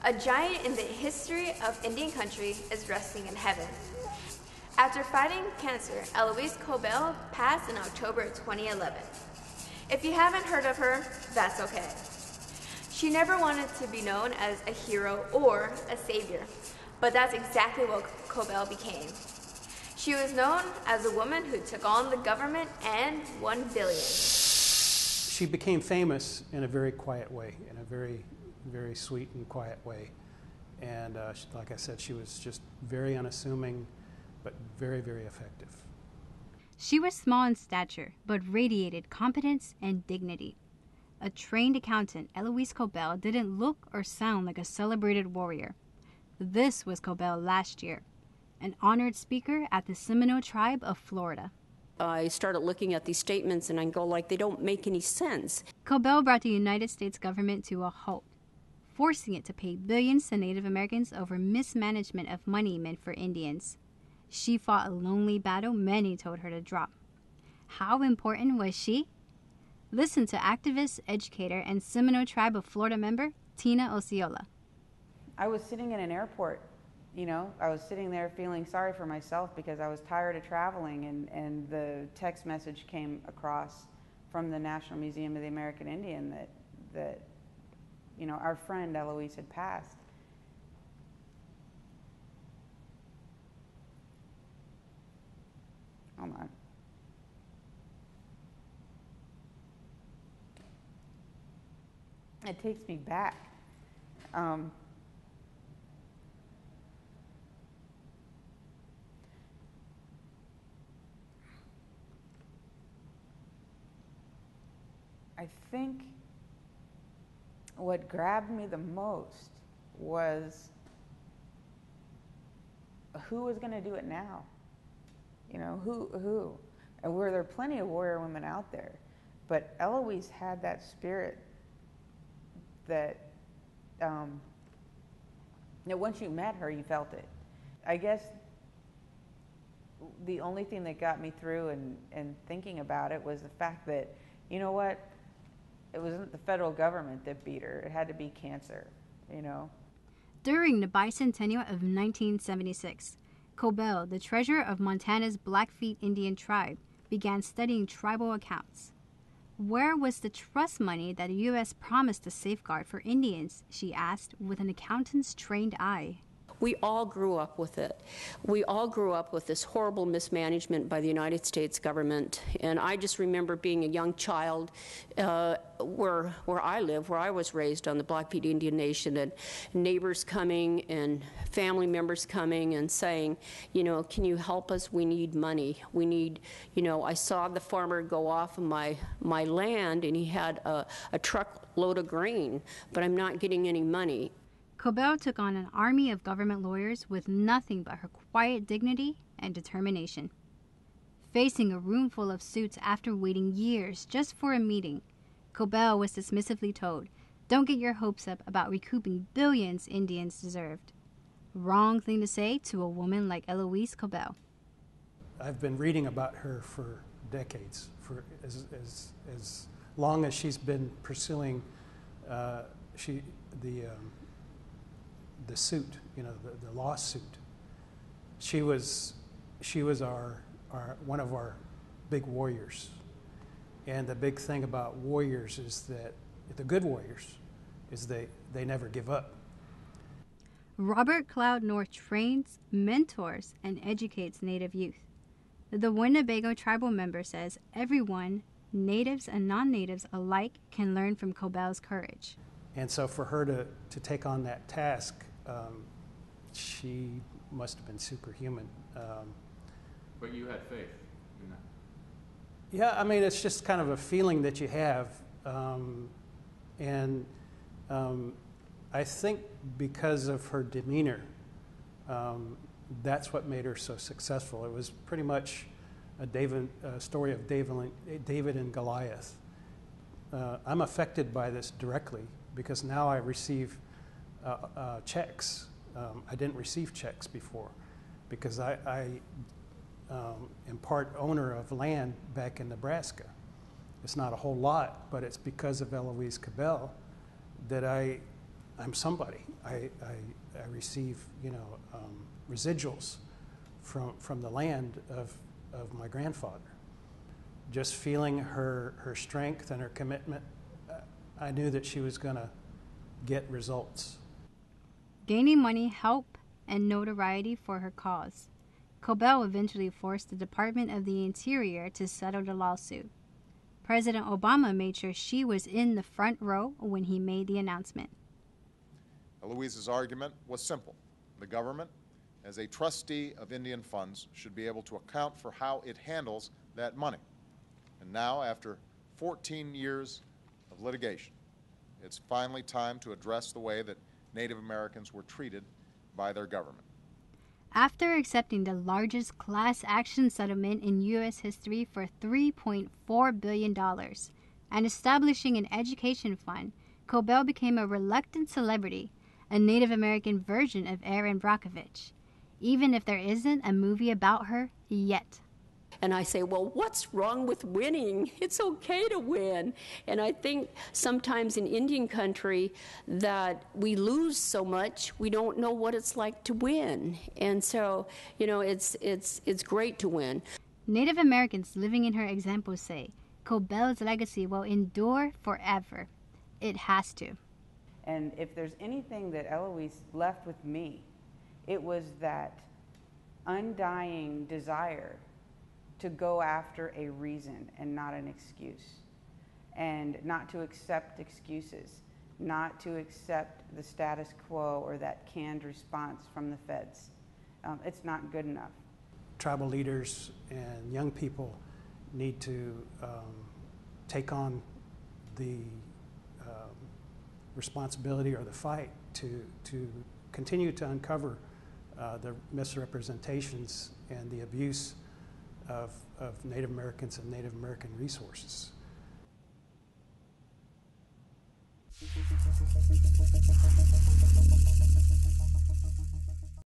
A giant in the history of Indian country is resting in heaven. After fighting cancer, Elouise Cobell passed in October 2011. If you haven't heard of her, that's okay. She never wanted to be known as a hero or a savior, but that's exactly what Cobell became. She was known as a woman who took on the government and won billions. She became famous in a very quiet way, in a very, very sweet and quiet way. And like I said, she was just very unassuming, but very, very effective. She was small in stature, but radiated competence and dignity. A trained accountant, Elouise Cobell didn't look or sound like a celebrated warrior. This was Cobell last year, an honored speaker at the Seminole tribe of Florida. I started looking at these statements and I go like, they don't make any sense. Cobell brought the United States government to a halt, forcing it to pay billions to Native Americans over mismanagement of money meant for Indians. She fought a lonely battle many told her to drop. How important was she? Listen to activist, educator, and Seminole Tribe of Florida member Tina Osceola. I was sitting in an airport, I was sitting there feeling sorry for myself because I was tired of traveling, and the text message came across from the National Museum of the American Indian that our friend Elouise had passed. Hold on. It takes me back. I think what grabbed me the most was who was going to do it now? Who? And were there plenty of warrior women out there? But Elouise had that spirit that, once you met her, you felt it. I guess the only thing that got me through and thinking about it was the fact that, you know what? It wasn't the federal government that beat her. It had to be cancer, During the bicentennial of 1976, Cobell, the treasurer of Montana's Blackfeet Indian tribe, began studying tribal accounts. Where was the trust money that the U.S. promised to safeguard for Indians, she asked with an accountant's trained eye. We all grew up with it. We all grew up with this horrible mismanagement by the United States government. And I just remember being a young child where I live, where I was raised on the Blackfeet Indian Nation, and neighbors coming and family members coming and saying, can you help us? We need money. We need, I saw the farmer go off of my land and he had a truckload of grain, but I'm not getting any money. Cobell took on an army of government lawyers with nothing but her quiet dignity and determination. Facing a room full of suits after waiting years just for a meeting, Cobell was dismissively told, "Don't get your hopes up about recouping billions Indians deserved." Wrong thing to say to a woman like Elouise Cobell. I've been reading about her for decades, for as long as she's been pursuing the suit, the lawsuit. She was our one of our big warriors. And the big thing about warriors is that the good warriors is they never give up. Robert Cloud North trains, mentors, and educates Native youth. The Winnebago tribal member says everyone, natives and non-natives alike, can learn from Cobell's courage. And so for her to take on that task, she must have been superhuman. But you had faith in that. Yeah, I mean, it's just kind of a feeling that you have. I think because of her demeanor, that's what made her so successful. It was pretty much a story of David and Goliath. I'm affected by this directly because now I receive checks. I didn't receive checks before because I am part owner of land back in Nebraska. It's not a whole lot, but it's because of Elouise Cobell that I I'm somebody. I receive, residuals from the land of my grandfather. Just feeling her strength and her commitment, I knew that she was going to get results. Gaining money, help, and notoriety for her cause, Cobell eventually forced the Department of the Interior to settle the lawsuit. President Obama made sure she was in the front row when he made the announcement. Elouise's argument was simple. The government, as a trustee of Indian funds, should be able to account for how it handles that money. And now, after 14 years of litigation, it's finally time to address the way that Native Americans were treated by their government. After accepting the largest class action settlement in U.S. history for $3.4 billion and establishing an education fund, Cobell became a reluctant celebrity, a Native American version of Erin Brockovich, even if there isn't a movie about her yet. And I say, well, what's wrong with winning? It's okay to win. And I think sometimes in Indian country that we lose so much, we don't know what it's like to win. And so, it's great to win. Native Americans living in her example say, Cobell's legacy will endure forever. It has to. And if there's anything that Elouise left with me, it was that undying desire to go after a reason and not an excuse, and not to accept excuses, not to accept the status quo or that canned response from the feds. It's not good enough. Tribal leaders and young people need to take on the responsibility or the fight to continue to uncover the misrepresentations and the abuse of Native Americans and Native American resources.